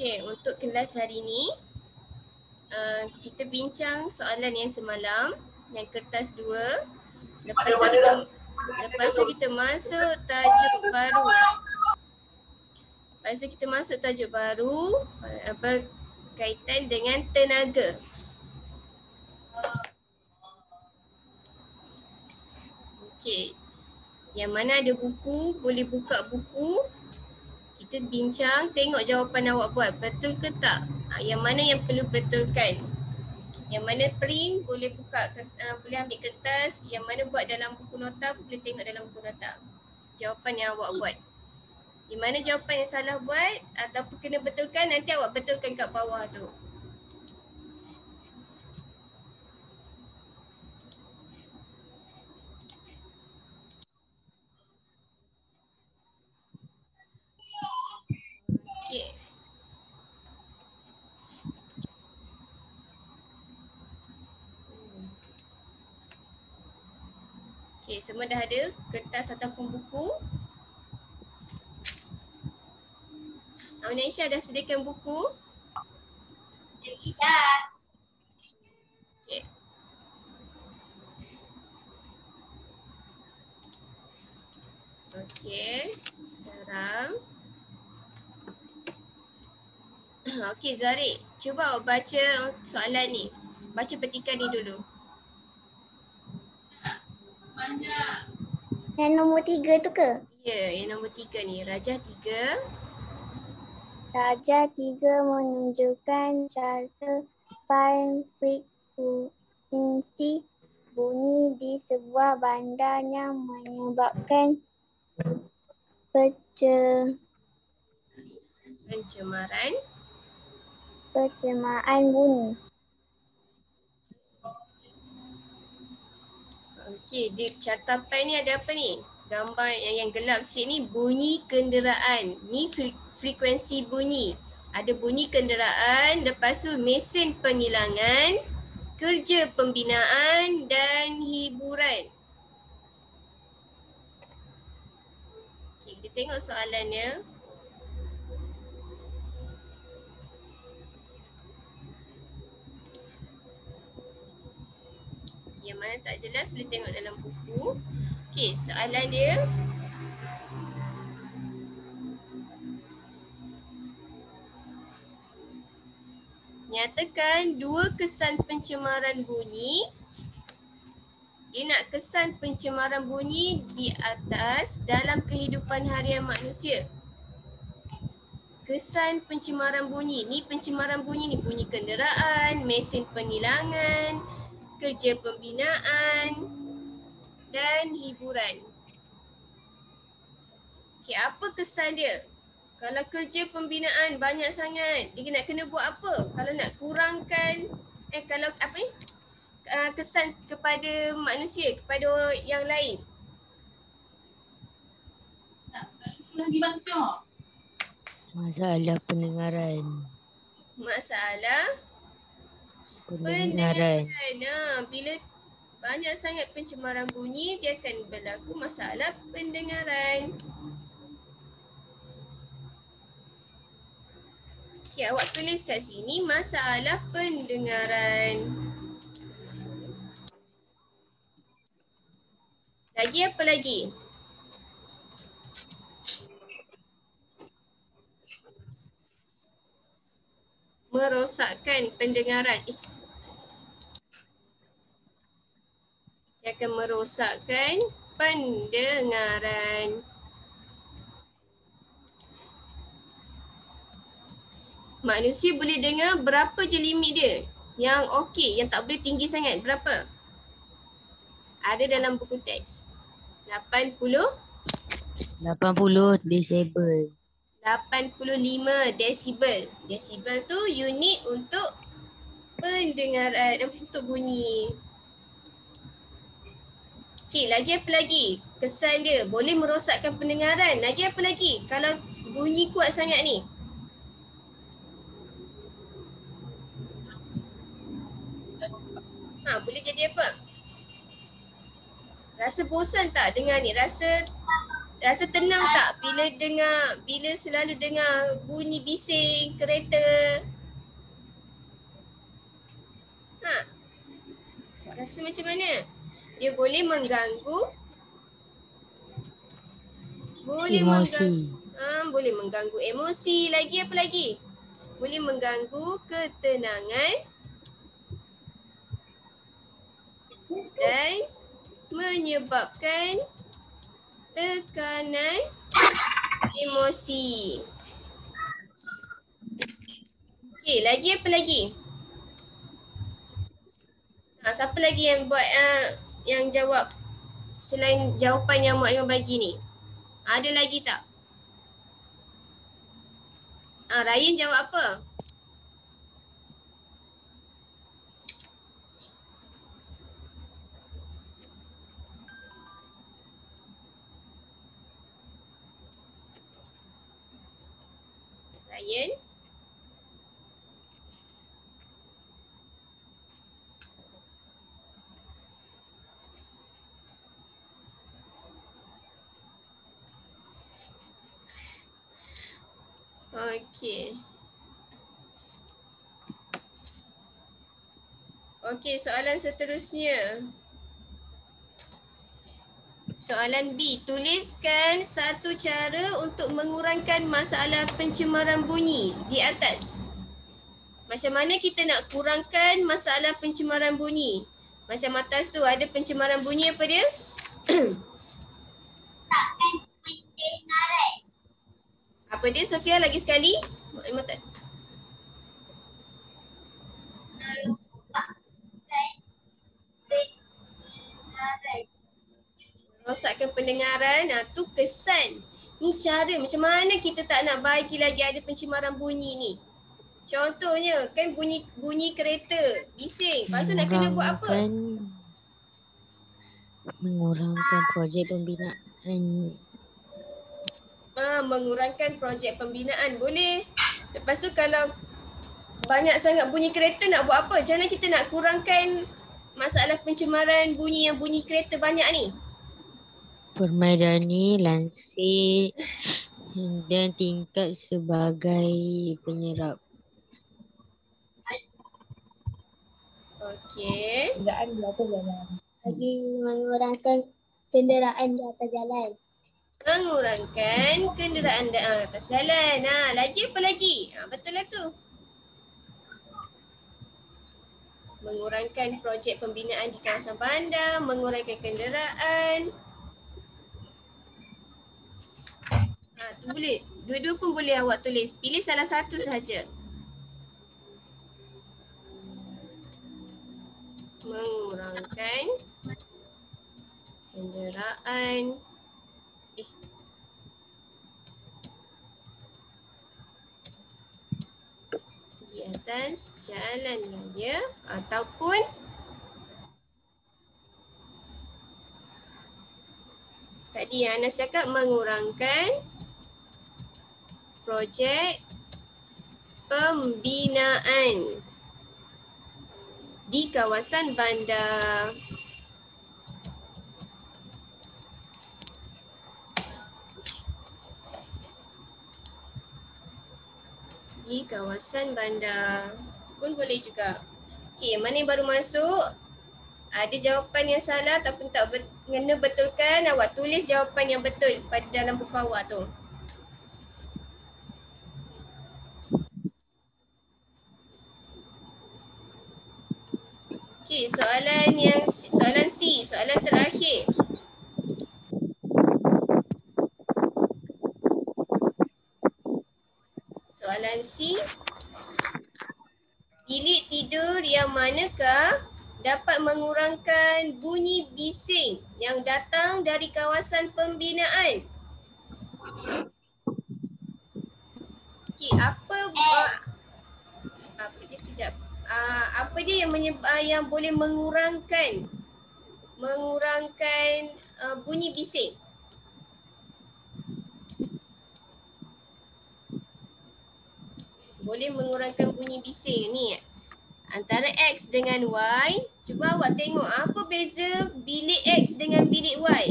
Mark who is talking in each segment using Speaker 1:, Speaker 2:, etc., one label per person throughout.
Speaker 1: Okey, untuk kelas hari ni kita bincang soalan yang semalam yang kertas 2. Lepas tu kita masuk tajuk baru. Berkaitan dengan tenaga. Okey. Yang mana ada buku, boleh buka buku. Kita bincang, tengok jawapan awak buat betul ke tak. Yang mana yang perlu betulkan. Yang mana print boleh buka, boleh ambil kertas. Yang mana buat dalam buku nota boleh tengok dalam buku nota. Jawapan yang awak buat. Di mana jawapan yang salah buat ataupun kena betulkan, nanti awak betulkan kat bawah tu. Okey. Okey, semua dah ada kertas ataupun buku. Aisyah dah sediakan buku?
Speaker 2: Ya.
Speaker 1: Okey. Okey, sekarang okey Zarik, cuba awak baca soalan ni. Baca petikan ni dulu.
Speaker 2: Yang nombor 3 tu ke?
Speaker 1: Ya, yang nombor 3 ni. Rajah 3.
Speaker 2: Rajah 3 menunjukkan carta pan frekuensi bunyi di sebuah bandar yang menyebabkan pencemaran bunyi.
Speaker 1: Okey, di carta pan ni ada apa ni? Gambar yang gelap sikit ni bunyi kenderaan. Ni frekuensi bunyi. Ada bunyi kenderaan, lepas tu mesin penghilangan, kerja pembinaan dan hiburan. Okey, kita tengok soalannya. Yang mana tak jelas boleh tengok dalam buku. Okey, soalan dia. Nyatakan 2 kesan pencemaran bunyi. Dia nak kesan pencemaran bunyi di atas dalam kehidupan harian manusia. Kesan pencemaran bunyi. Ni pencemaran bunyi ni bunyi kenderaan, mesin penghilangan, kerja pembinaan dan hiburan. Okey, apa kesan dia? Kalau kerja pembinaan banyak sangat, dia nak kena buat apa? Kalau nak kurangkan, kalau apa ni? Kesan kepada manusia, kepada orang yang lain.
Speaker 3: Masalah pendengaran.
Speaker 1: Masalah
Speaker 3: Pendengaran.
Speaker 1: Bila banyak sangat pencemaran bunyi, dia akan berlaku masalah pendengaran. Okey, awak tulis kat sini masalah pendengaran. Lagi apa lagi? Merosakkan pendengaran. Dia akan merosakkan pendengaran. Manusia boleh dengar berapa je limit dia? Yang okey, yang tak boleh tinggi sangat. Berapa? Ada dalam buku teks. 80
Speaker 3: desibel.
Speaker 1: 85 desibel. Desibel tu unit untuk pendengaran, untuk bunyi. Okey, lagi apa lagi? Kesan dia boleh merosakkan pendengaran. Lagi apa lagi? Kalau bunyi kuat sangat ni. Boleh jadi apa? Rasa bosan tak dengar ni? Rasa Rasa tenang tak bila selalu dengar bunyi bising kereta? Ha? Rasa macam mana? Dia boleh mengganggu
Speaker 3: Emosi.
Speaker 1: boleh mengganggu emosi. Lagi apa lagi? Boleh mengganggu ketenangan dan menyebabkan tekanan emosi. Okey, lagi apa lagi? Siapa lagi yang buat yang jawab selain jawapan yang Mak Imam bagi ni? Ada lagi tak? Ryan jawab apa? Ryan? Okey. Okey, soalan seterusnya. Soalan B. Tuliskan satu cara untuk mengurangkan masalah pencemaran bunyi di atas. Macam mana kita nak kurangkan masalah pencemaran bunyi? Macam atas tu ada pencemaran bunyi apa dia? Apa dia Sofia lagi sekali? Rosakkan pendengaran. Tu kesan. Ni cara macam mana kita tak nak bagi lagi ada pencemaran bunyi ni. Contohnya kan bunyi kereta bising. Lepas tu nak kena buat apa?
Speaker 3: Mengurangkan projek pembinaan.
Speaker 1: Mengurangkan projek pembinaan boleh. Lepas tu kalau banyak sangat bunyi kereta nak buat apa? Macam mana kita nak kurangkan masalah pencemaran bunyi yang bunyi kereta banyak ni?
Speaker 3: Permaidani, lansir dan tingkap sebagai penyerap.
Speaker 1: Okey.
Speaker 2: Kenderaan di atas jalan. Lagi mengurangkan kenderaan di atas jalan.
Speaker 1: Mengurangkan kenderaan di atas jalan. Lagi apa lagi? Betul lah tu. Mengurangkan projek pembinaan di kawasan bandar, mengurangkan kenderaan. Tu boleh. Dua-dua pun boleh awak tulis. Pilih salah satu sahaja. Mengurangkan kenderaan. Di atas jalan raya ataupun tadi yang Anas cakap mengurangkan projek pembinaan di kawasan bandar. Di kawasan bandar pun boleh juga. Okey, mana yang baru masuk? Ada jawapan yang salah ataupun tak kena betulkan, awak tulis jawapan yang betul pada dalam buku awak tu. Okey, soalan C, soalan terakhir. Soalan C. Bilik tidur yang manakah dapat mengurangkan bunyi bising yang datang dari kawasan pembinaan? Okey, apa dia kejap. Apa dia yang boleh mengurangkan bunyi bising? Boleh mengurangkan bunyi bising ni antara X dengan Y. Cuba awak tengok apa beza bilik X dengan bilik Y.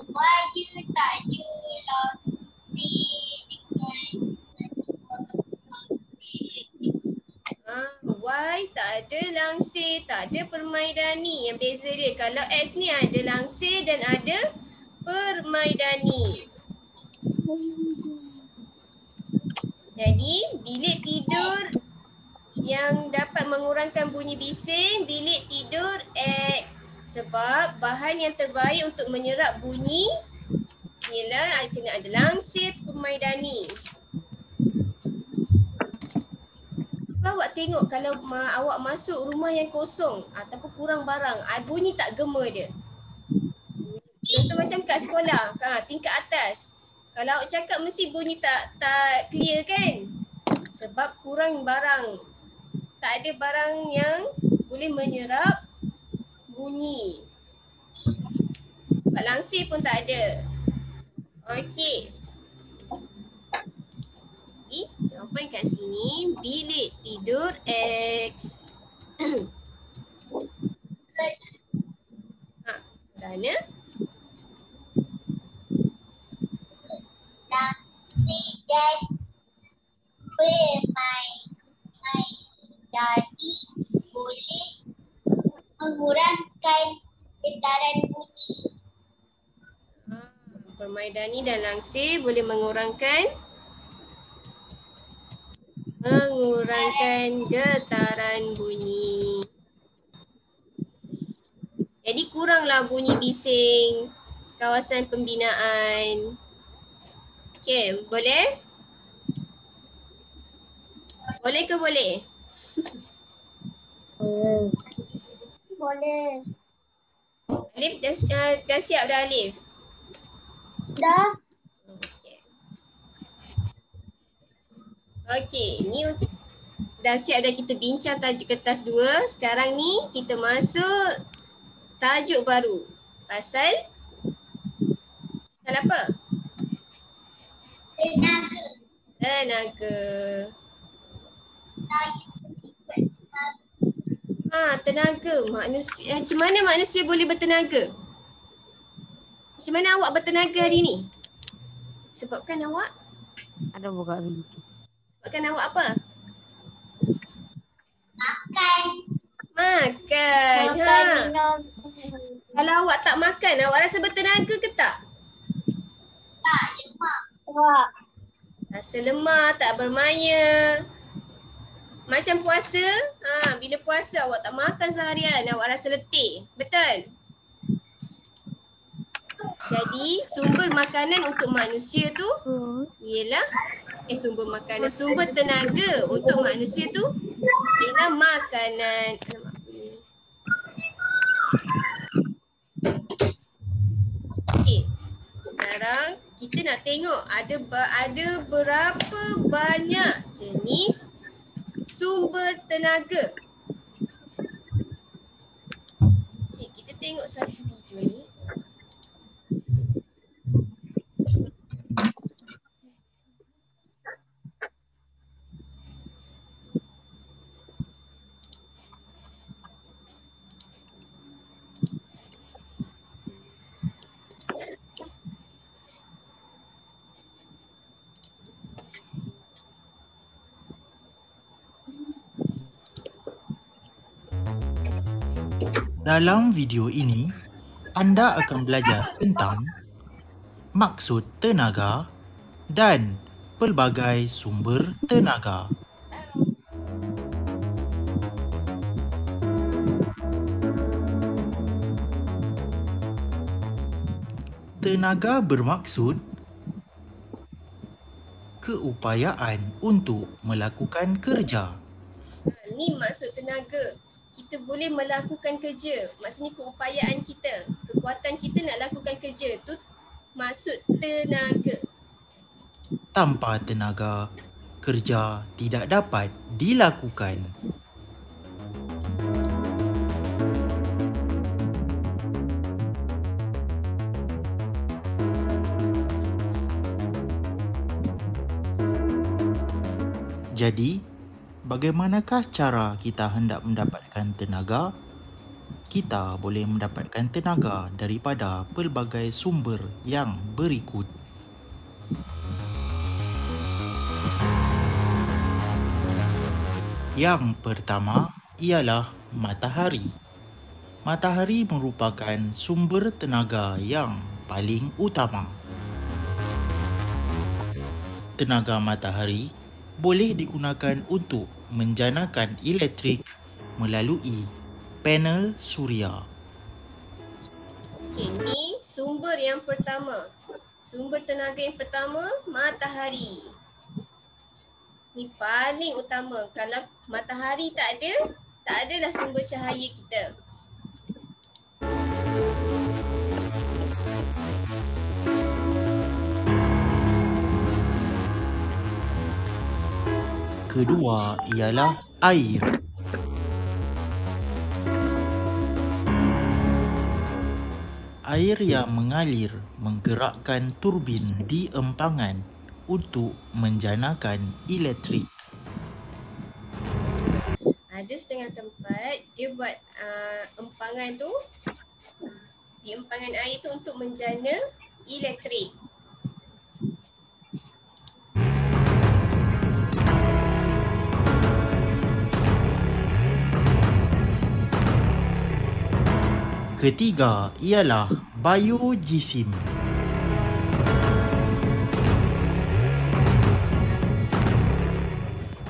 Speaker 2: Y dia
Speaker 1: langsir, tak ada permaidani. Yang beza dia, kalau X ni ada langsir dan ada permaidani. Jadi bilik tidur yang dapat mengurangkan bunyi bising, bilik tidur X. Sebab bahan yang terbaik untuk menyerap bunyi ialah kena ada langsir, permaidani. Awak tengok kalau awak masuk rumah yang kosong ataupun kurang barang, bunyi tak gema dia. Contoh macam kat sekolah, tingkat atas. Kalau awak cakap mesti bunyi tak clear kan? Sebab kurang barang. Tak ada barang yang boleh menyerap bunyi. Sebab langsir pun tak ada. Okey. Jadi, jawapan kat sini bilik tidur X. Kerana
Speaker 2: Langsir dan permaidani boleh mengurangkan getaran bunyi.
Speaker 1: permaidani dan langsir boleh mengurangkan getaran bunyi. Jadi kuranglah bunyi bising kawasan pembinaan. Okey, boleh? Boleh ke boleh?
Speaker 2: Boleh.
Speaker 1: Alif dah siap dah Alif?
Speaker 2: Dah.
Speaker 1: Okey, ni dah siap dah kita bincang tajuk kertas 2. Sekarang ni kita masuk tajuk baru. Pasal apa?
Speaker 2: Tenaga.
Speaker 1: Tenaga.
Speaker 2: Saya berikut tenaga.
Speaker 1: Tenaga. Manusia. Macam mana manusia boleh bertenaga? Macam mana awak bertenaga hari ni? Sebabkan awak?
Speaker 3: Ada buka video.
Speaker 1: Sebabkan awak apa?
Speaker 2: Makan.
Speaker 1: Makan.
Speaker 2: Minum.
Speaker 1: Kalau awak tak makan, awak rasa bertenaga ke tak?
Speaker 2: Tak, lemak. Tak.
Speaker 1: Rasa lemah, tak bermaya. Macam puasa, bila puasa awak tak makan seharian, awak rasa letih. Betul? Jadi sumber makanan untuk manusia tu ialah sumber tenaga untuk manusia tu ialah makanan. Okey. Sekarang kita nak tengok ada berapa banyak jenis sumber tenaga. Okey, kita tengok satu video ni.
Speaker 4: Dalam video ini, anda akan belajar tentang maksud tenaga dan pelbagai sumber tenaga. Tenaga bermaksud keupayaan untuk melakukan kerja.
Speaker 1: Ni maksud tenaga. Kita boleh melakukan kerja. Maksudnya keupayaan kita, kekuatan kita nak lakukan kerja tu maksud tenaga.
Speaker 4: Tanpa tenaga, kerja tidak dapat dilakukan. Jadi, bagaimanakah cara kita hendak mendapatkan tenaga? Kita boleh mendapatkan tenaga daripada pelbagai sumber yang berikut. Yang pertama, ialah matahari. Matahari merupakan sumber tenaga yang paling utama. Tenaga matahari boleh digunakan untuk menjanakan elektrik melalui panel suria.
Speaker 1: Okey, ni sumber yang pertama. Sumber tenaga yang pertama, matahari. Ni paling utama. Kalau matahari tak adalah sumber cahaya kita.
Speaker 4: Kedua ialah air. Air yang mengalir menggerakkan turbin di empangan untuk menjanakan elektrik.
Speaker 1: Ada setengah tempat dia buat empangan tu, di empangan air tu untuk menjana elektrik.
Speaker 4: Ketiga ialah biojisim.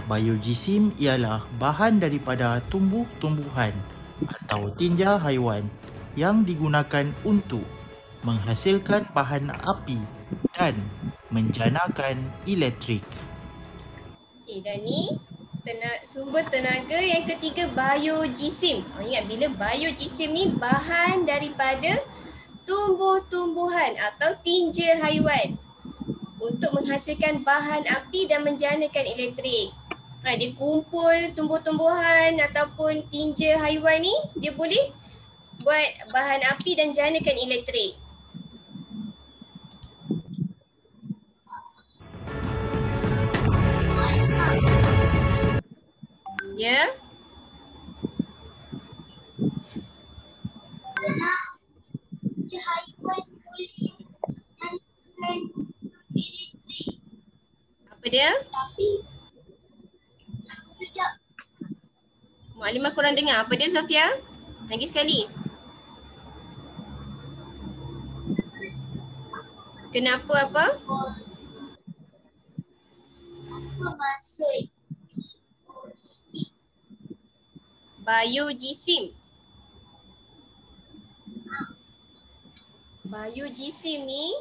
Speaker 4: Biojisim ialah bahan daripada tumbuh-tumbuhan atau tinja haiwan yang digunakan untuk menghasilkan bahan api dan menjanakan elektrik.
Speaker 1: Okey, dan ni sumber tenaga yang ketiga, biojisim. Ingat, bila biojisim ni bahan daripada tumbuh-tumbuhan atau tinja haiwan untuk menghasilkan bahan api dan menjanakan elektrik. Dia kumpul tumbuh-tumbuhan ataupun tinja haiwan ni, dia boleh buat bahan api dan janakan elektrik. Ya. Apa dia? Mukadimah korang dengar apa dia, Sofia? Lagi sekali. Kenapa apa?
Speaker 2: Apa maksud
Speaker 1: Biojisim. Biojisim ni,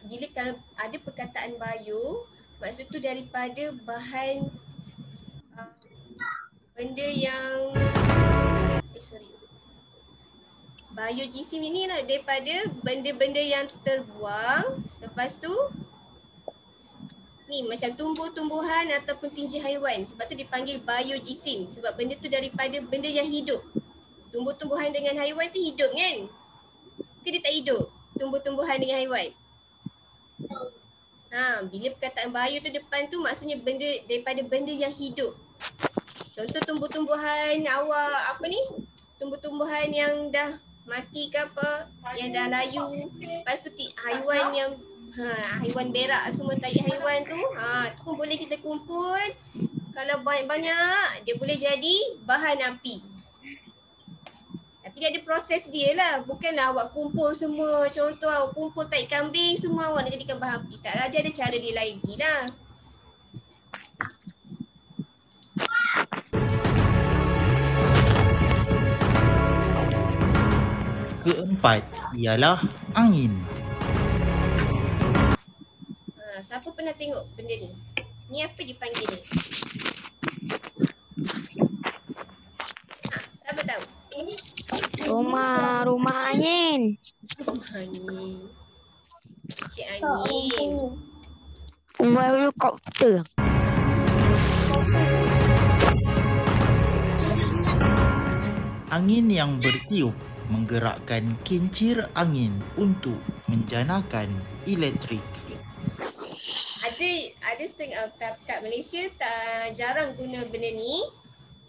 Speaker 1: bila kalau ada perkataan bio, maksud tu daripada bahan benda yang biojisim ini lah daripada benda-benda yang terbuang. Lepas tu ni macam tumbuh-tumbuhan ataupun tinja haiwan. Sebab tu dipanggil biojisim. Sebab benda tu daripada benda yang hidup. Tumbuh-tumbuhan dengan haiwan tu hidup kan? Ke dia tak hidup? Tumbuh-tumbuhan dengan haiwan. Bila perkataan bio tu depan tu maksudnya benda daripada benda yang hidup. Contoh tumbuh-tumbuhan awak tumbuh-tumbuhan yang dah mati ke apa, yang dah layu. Lepas tu haiwan yang haiwan berak semua, tai haiwan tu, tu pun boleh kita kumpul. Kalau banyak-banyak dia boleh jadi bahan api. Tapi dia ada proses dia lah. Bukanlah awak kumpul semua. Contoh awak kumpul tai kambing semua awak nak jadikan bahan api. Tak lah, dia ada cara dia lagi lah.
Speaker 4: Keempat ialah angin.
Speaker 1: Siapa pernah tengok benda ni? Ni apa dipanggil ni? Siapa tahu?
Speaker 3: Rumah angin.
Speaker 1: Angin. Cik angin.
Speaker 3: Helikopter.
Speaker 4: Angin yang bertiup menggerakkan kincir angin untuk menjanakan elektrik.
Speaker 1: Ada setengah kat Malaysia jarang guna benda ni.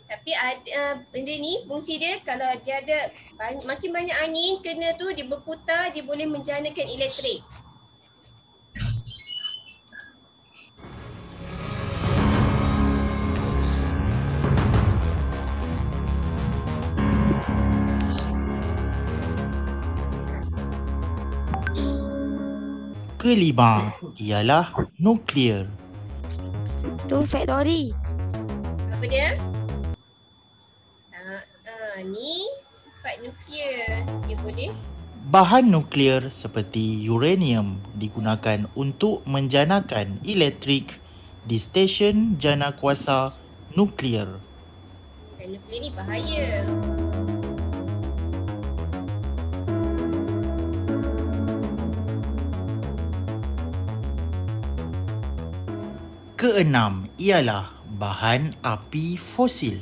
Speaker 1: Tapi ada benda ni fungsi dia kalau dia ada makin banyak angin kena tu dia berputar, dia boleh menjanakan elektrik.
Speaker 4: Kelima ialah nuklear.
Speaker 3: Tu factory.
Speaker 1: Apa dia? Ni part nuklear. Dia boleh.
Speaker 4: Bahan nuklear seperti uranium digunakan untuk menjanakan elektrik di stesen jana kuasa nuklear.
Speaker 1: Dan nuklear ni bahaya.
Speaker 4: Keenam ialah bahan api fosil.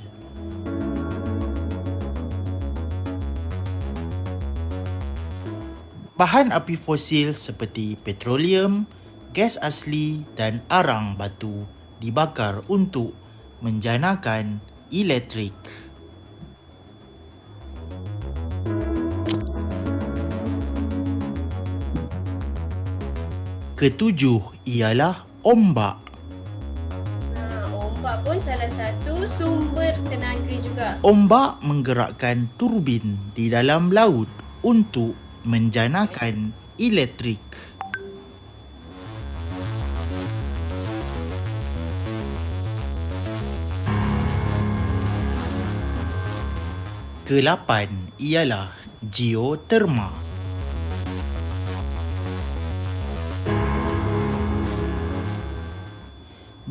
Speaker 4: Bahan api fosil seperti petroleum, gas asli dan arang batu dibakar untuk menjanakan elektrik. Ketujuh ialah ombak.
Speaker 1: Ombak pun salah satu sumber tenaga juga.
Speaker 4: Ombak menggerakkan turbin di dalam laut untuk menjanakan elektrik. Kelapan ialah geoterma.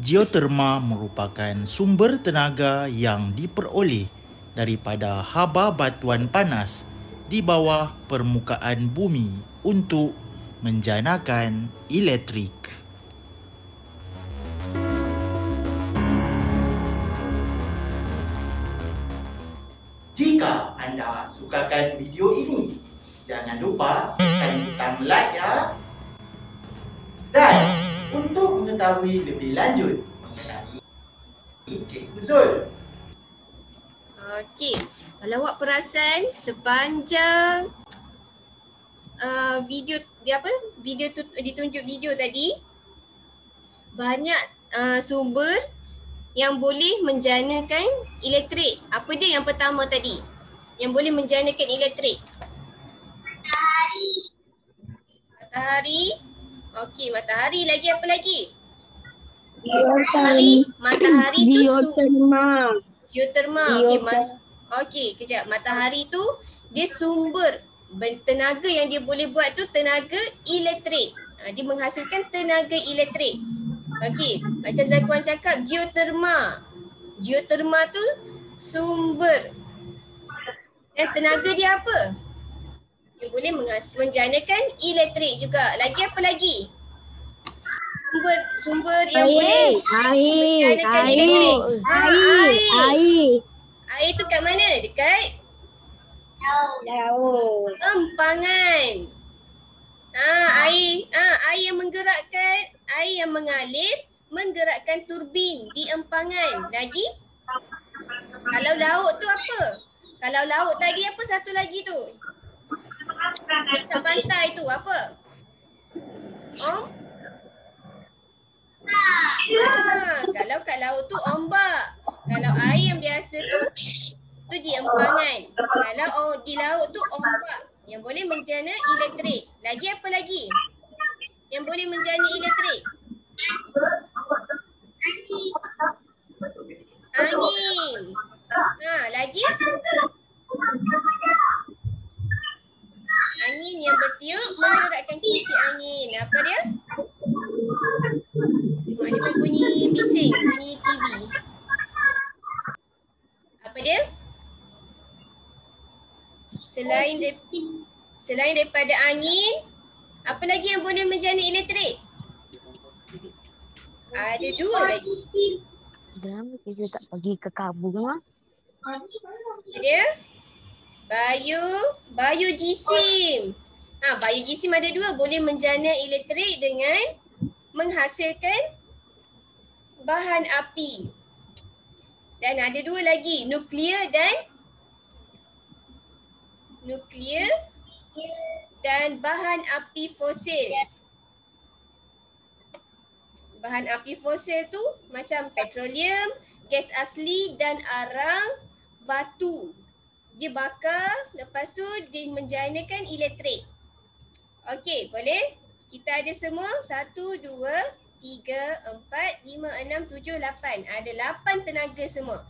Speaker 4: Geoterma merupakan sumber tenaga yang diperoleh daripada haba batuan panas di bawah permukaan bumi untuk menjanakan elektrik. Jika anda sukakan video ini, jangan lupa tekan butang like ya. Dan untuk mengetahui lebih lanjut mengenai Cikgu Zul.
Speaker 1: Okey, kalau awak perasan sepanjang video tu ditunjuk video tadi, banyak sumber yang boleh menjanakan elektrik. Apa dia yang pertama tadi? Yang boleh menjanakan elektrik? Matahari. Okey, matahari. Lagi apa lagi? Matahari tu
Speaker 2: Geoterma.
Speaker 1: geoterma. Okey, kejap. Matahari tu dia sumber tenaga yang dia boleh buat tu tenaga elektrik. Dia menghasilkan tenaga elektrik. Okey, macam Zakuan cakap geoterma. Geoterma tu sumber. Dan tenaga dia apa? Dia boleh menjanakan elektrik juga. Lagi apa lagi? Sumber yang boleh menjanakan elektrik. Air tu kat mana? Dekat
Speaker 2: Laut.
Speaker 1: empangan. Air yang menggerakkan, air yang mengalir menggerakkan turbin di empangan. Lagi? Kalau laut tu apa? Kalau laut tadi apa satu lagi tu? Dekat pantai tu apa? Kalau kat laut tu ombak. Kalau air yang biasa tu di empangan. Kalau di laut tu ombak yang boleh menjana elektrik. Lagi apa lagi yang boleh menjana elektrik? Angin. Lagi? Angin yang bertiup menggerakkan kincir angin. Apa dia? Dia berbunyi bising, bunyi TV. Apa dia? Selain daripada angin, apa lagi yang boleh menjana elektrik? Ada dua lagi.
Speaker 3: Kenapa kita tak pergi ke kabung lah?
Speaker 1: Dia? Biogesim. Biogesim ada dua. Boleh menjana elektrik dengan menghasilkan bahan api. Dan ada dua lagi. Nuklear dan bahan api fosil. Bahan api fosil tu macam petroleum, gas asli dan arang batu. Dia bakar, lepas tu dia menjanakan elektrik. Okey, boleh? Kita ada semua 1, 2, 3, 4, 5, 6, 7, 8. Ada 8 tenaga semua.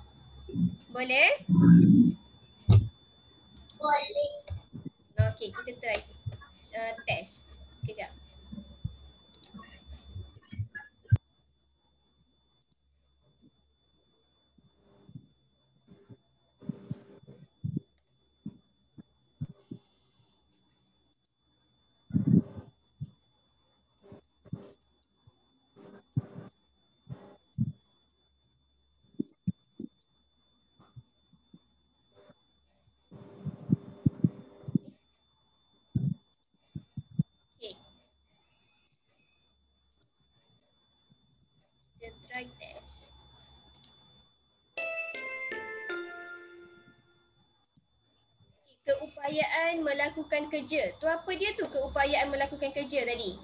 Speaker 1: Boleh?
Speaker 2: Boleh.
Speaker 1: Okey, kita try test. Kejap. Okey. Kita try test. Keupayaan melakukan kerja. Tu apa dia tu keupayaan melakukan kerja tadi?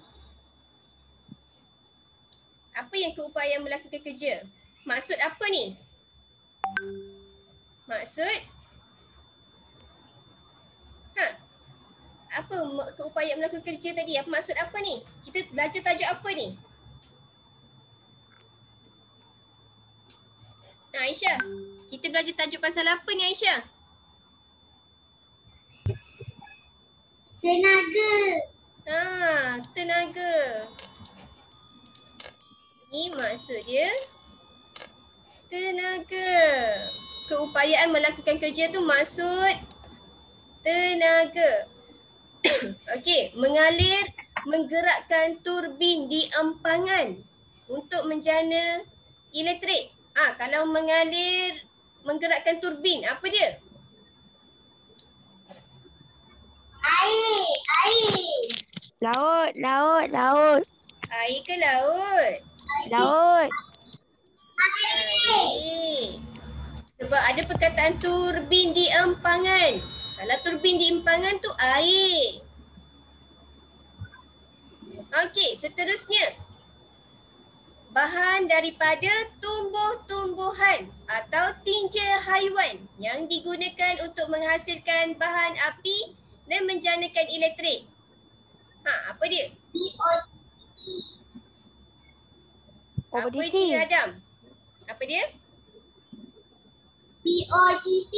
Speaker 1: Apa yang keupayaan melakukan kerja? Maksud apa ni? Maksud? Apa keupayaan melakukan kerja tadi? Apa maksud apa ni? Kita belajar tajuk apa ni? Aisyah, kita belajar tajuk pasal apa ni Aisyah?
Speaker 2: Tenaga.
Speaker 1: Tenaga. Ni maksud dia tenaga. Keupayaan melakukan kerja tu maksud tenaga. Okey, mengalir, menggerakkan turbin di empangan untuk menjana elektrik. Kalau mengalir, menggerakkan turbin, apa dia?
Speaker 2: Air.
Speaker 3: Laut.
Speaker 1: Air ke laut?
Speaker 3: Laut.
Speaker 1: Air. Sebab ada perkataan turbin di empangan. Kalau turbin di empangan tu air. Okey, seterusnya. Bahan daripada tumbuh-tumbuhan atau tinja haiwan yang digunakan untuk menghasilkan bahan api dan menjanakan elektrik. Apa dia? Apa dia Adam? Apa dia?
Speaker 2: BOGC.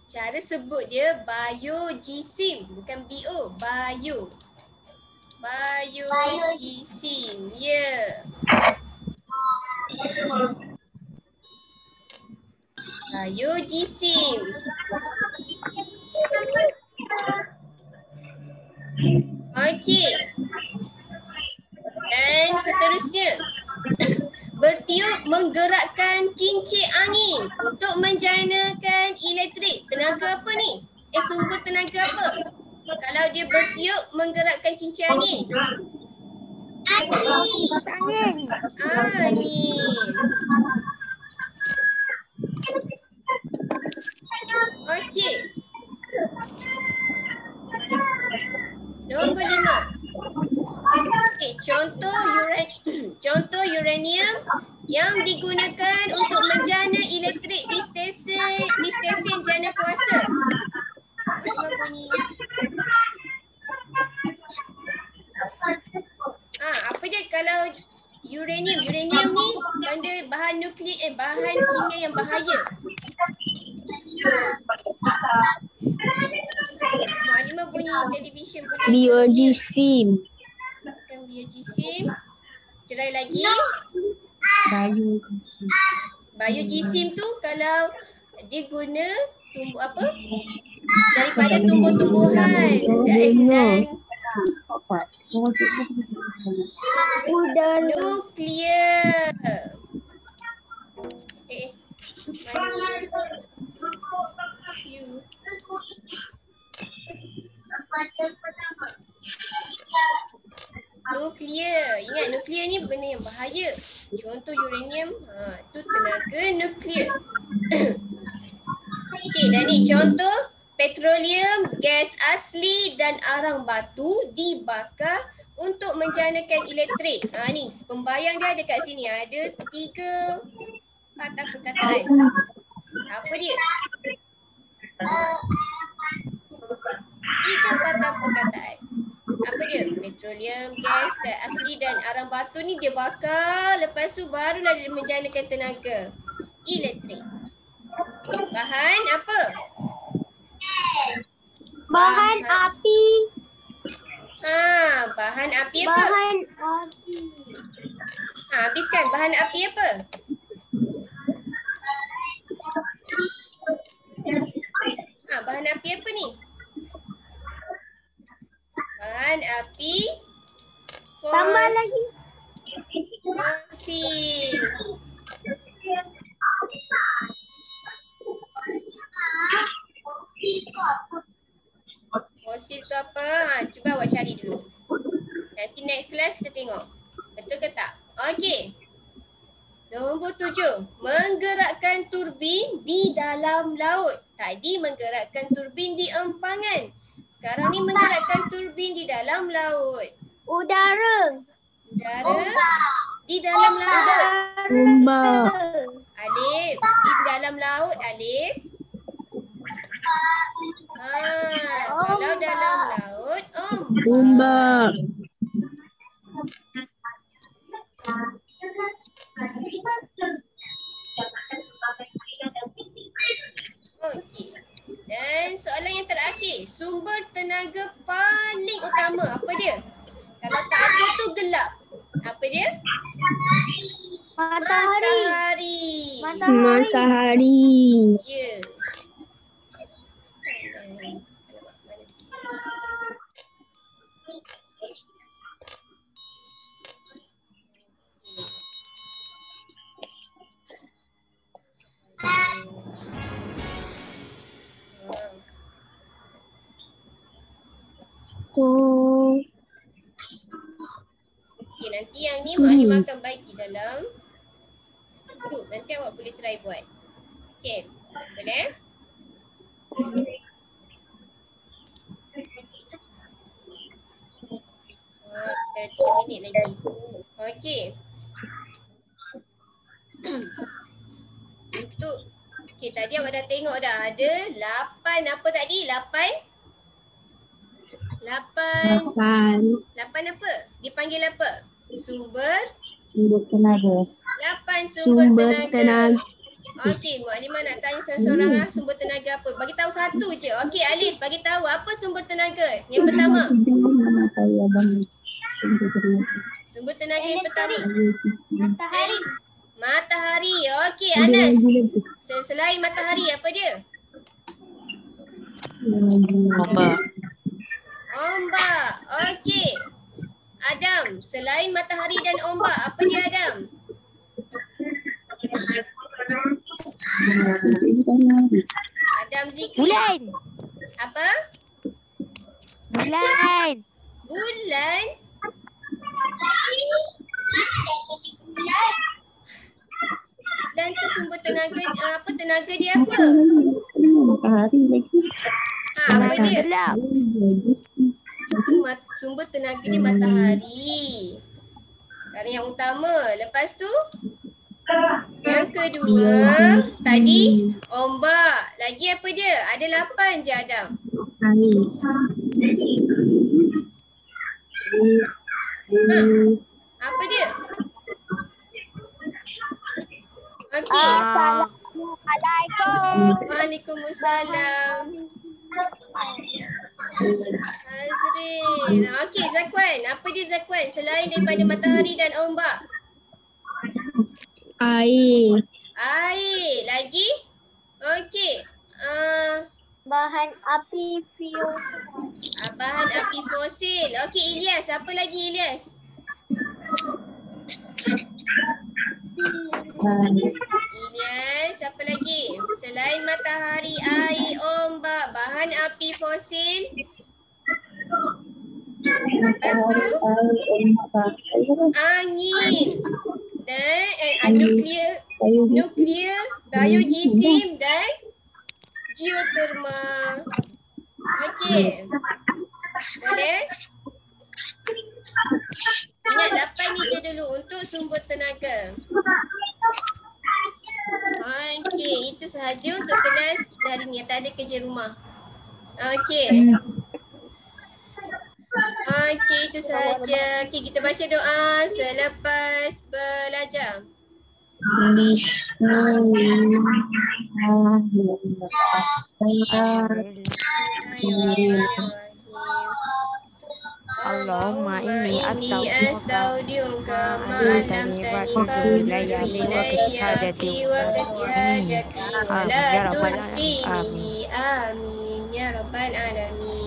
Speaker 1: Cara sebut dia biojisim, bukan bio, bio. Biojisim, ya. Biojisim. Okey. Dan seterusnya. Bertiup menggerakkan kincir angin untuk menjanakan elektrik. Tenaga apa ni? Sumber tenaga apa? Kalau dia bertiup menggerakkan kincir angin.
Speaker 3: Angin.
Speaker 1: Angin. Okey. Nombor 5. Okay, contoh uranium yang digunakan untuk menjana elektrik di stesen jana kuasa. Apa bunyi? Apa dia kalau uranium? Uranium ni benda bahan nuklear, bahan kimia yang bahaya. Maklimah bunyi televisyen boleh.
Speaker 3: Biojisim.
Speaker 1: Bukan biojisim. Cerai lagi. Biojisim tu kalau dia guna tumbuh apa? Daripada tumbuh-tumbuhan dan nuklear. Nuklear. Ingat nuklear ni benda yang bahaya. Contoh uranium, tu tenaga nuklear. Okey, dan ni contoh petroleum, gas asli dan arang batu dibakar untuk menjanakan elektrik. Ni pembayang dia ada kat sini. Ada 3 patah perkataan. Apa dia? 3 patah perkataan. Apa dia? Petroleum. Petroleum, gas asli dan arang batu ni dia bakar, lepas tu barulah dia menjanakan tenaga elektrik. Bahan apa?
Speaker 2: Bahan api.
Speaker 1: Bahan api apa? Habiskan. Bahan api apa? Bahan api apa ni? Bahan api
Speaker 2: Tambah lagi.
Speaker 1: fosil. Fosil tu apa? Cuba awak cari dulu. Nanti next class kita tengok. Betul ke tak? Okey. Nombor 7. Menggerakkan turbin di dalam laut. Tadi menggerakkan turbin di empangan. Sekarang ni menggerakkan turbin di dalam laut.
Speaker 2: Udara.
Speaker 1: Udara di dalam laut.
Speaker 3: Ombak.
Speaker 1: Alif. Di dalam laut, Alif. Kalau dalam laut,
Speaker 3: Ombak.
Speaker 1: Okey. Dan soalan yang terakhir, sumber tenaga paling utama apa dia? Kalau tak ada tu gelap. Apa dia?
Speaker 2: Matahari.
Speaker 3: Matahari.
Speaker 1: Ya. Okey, nanti yang ni Mak Halimah akan bagi dalam grup. Nanti awak boleh try buat. Okey, boleh? Kita 3 minit lagi. Okey. Untuk okey, tadi awak dah tengok dah ada 8 apa tadi? 8 apa? Dipanggil apa? Sumber
Speaker 3: tenaga.
Speaker 1: 8 sumber tenaga. Okey, Mak Halimah nak tanya seorang-seorang sumber tenaga apa? Bagi tahu satu je. Okey, Alif bagi tahu apa sumber tenaga? Yang pertama. Sumber tenaga yang pertama.
Speaker 2: Matahari.
Speaker 1: Matahari. Okey, Anas. Selain matahari apa dia? Ombak. Okey. Adam, selain matahari dan ombak, apa dia Adam? Adam Zikri.
Speaker 3: Bulan.
Speaker 1: Apa?
Speaker 3: Bulan.
Speaker 1: Bulan. Bulan tu sumber tenaga, apa tenaga dia apa?
Speaker 3: Matahari lagi.
Speaker 1: Apa dia?
Speaker 3: Gelap.
Speaker 1: Sumber tenaga dia matahari. Sekarang yang utama. Lepas tu yang kedua tadi ombak. Lagi apa dia? Ada 8 je Adam. Apa dia? Okey.
Speaker 2: Assalamualaikum.
Speaker 1: Waalaikumsalam. Azrin. Okey, Zakwan. Apa dia Zakwan? Selain daripada matahari dan ombak.
Speaker 3: Air.
Speaker 1: Air. Lagi? Okey.
Speaker 2: Bahan api
Speaker 1: Bahan api fosil. Okey, Ilyas. Apa lagi Ilyas? Ilyas, apa lagi? Selain matahari, air, ombak, bahan api fosil. Lepas tu angin dan nuklear, biojisim dan geoterma. Okey. Boleh? Ingat 8 ni je dulu untuk sumber tenaga. Okey, itu sahaja untuk kelas kita hari ni. Tak ada kerja rumah. Okey. Okey, itu sahaja. Okey, kita baca doa selepas belajar. Bismillahirrahmanirrahim.
Speaker 3: Allahumma inni
Speaker 1: astaudiuka ma'alamtani fa'udhu ilayya fi waqti hajati wa la tunsinihi. Amin ya rabbal alamin.